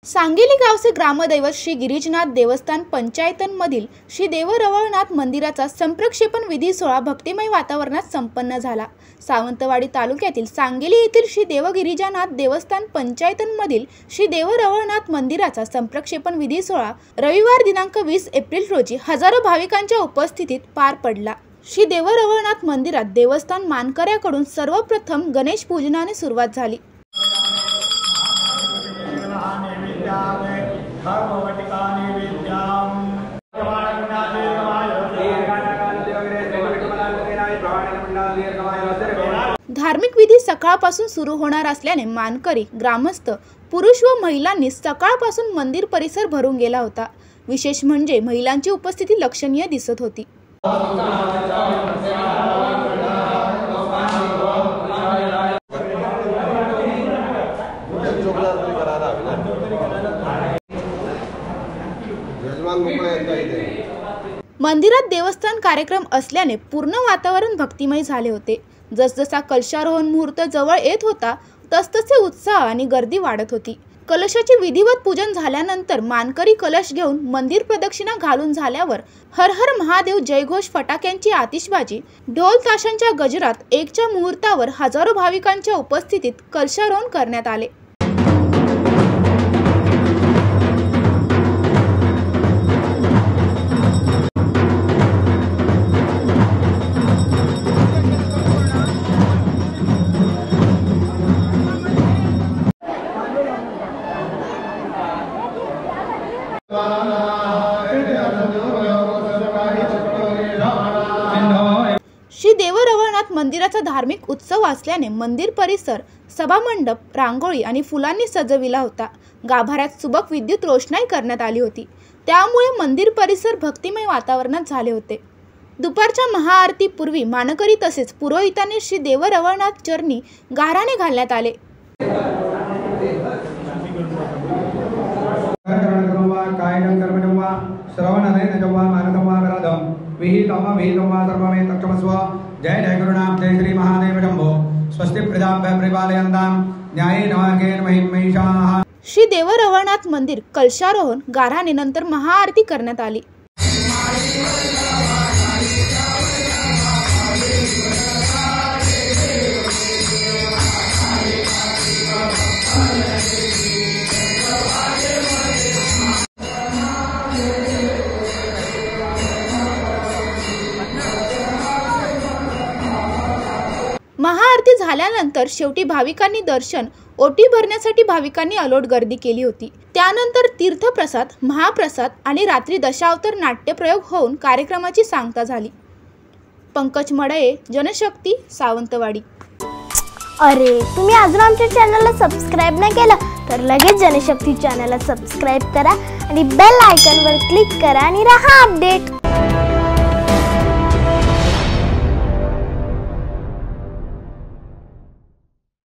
सांगेली गावचे ग्रामदैवत श्री गिरिजनाथ देवस्थान पंचायतनमधील श्री देवरवळनाथ मंदिराचा संप्रक्षेपण विधी सोहळा भक्तिमय वातावरणात संपन्न झाला। सावंतवाडी तालुक्यातील सांगेली येथील श्री देवगिरिजानाथ देवस्थान पंचायतनमधील श्री देवरवळनाथ मंदिराचा संप्रक्षेपण विधी सोहळा रविवार दिनांक 20 एप्रिल रोजी हजारो भाविकांच्या उपस्थितीत पार पडला। श्री देवरवळनाथ मंदिरात देवस्थान मानकऱ्याकडून सर्वप्रथम गणेश पूजनाने सुरुवात झाली। धार्मिक विधी सकाळपासून सुरू होणार असल्याने मानकरी, ग्रामस्थ, पुरुष व महिलांनी सकाळपासून मंदिर परिसर भरून गेला होता। विशेष म्हणजे महिलांची उपस्थिती लक्षणीय दिसत होती। मंदिरात देवस्थान कार्यक्रम असल्याने पूर्ण वातावरण भक्तिमय झाले होते। जसजसा कलशारोहण मुहूर्त जवळ येत होता तसतसे उत्साह आणि गर्दी वाढत होती। कलशाचे विधिवत पूजन झाल्यानंतर मानकरी कलश घेऊन मंदिर प्रदक्षिणा घालून झाल्यावर हर हर महादेव जयघोष, फटाक्यांची आतिषबाजी, ढोल ताशांच्या गजरात 1च्या मुहूर्तावर हजारो भाविकांच्या उपस्थितीत कलशारोहण करण्यात आले। श्री देवरवळनाथ मंदिराचा धार्मिक उत्सव असल्याने मंदिर परिसर, सभामंडप, रांगोळी आणि फुलांनी सजविला होता। गाभाऱ्यात सुबक विद्युत रोषणाई करण्यात आली होती, त्यामुळे मंदिर परिसर भक्तिमय वातावरणात झाले होते। दुपारच्या महाआरती पूर्वी मानकरी तसेच पुरोहितांनी श्री देवरवळनाथ चरणी गाराणे घालण्यात आले। जय जय गुरुनाथ जय श्री महादेव शंभो स्वस्ति प्रजाभ्य परिपालयन्तां न्यायेन मार्गेण महिमैषाः। श्री देवरवळनाथ मंदिर कलशारोहण, गाराणे नंतर महाआरती करण्यात आली। महाआरती झाल्यानंतर शेवटी भाविकांनी दर्शन, ओटी भरण्यासाठी भाविकांनी अलोट गर्दी केली होती। त्यानंतर तीर्थप्रसाद, महाप्रसाद आणि रात्री दशावतार नाट्यप्रयोग होऊन कार्यक्रमाची सांगता झाली। पंकज मडये, जनशक्ती, सावंतवाडी। अरे, तुम्ही अजून आमच्या चॅनलला सबस्क्राइब नाही केलं तर लगेच जनशक्ती चॅनलला सबस्क्राइब करा आणि बेल आयकॉनवर क्लिक करा आणि रहा अपडेट।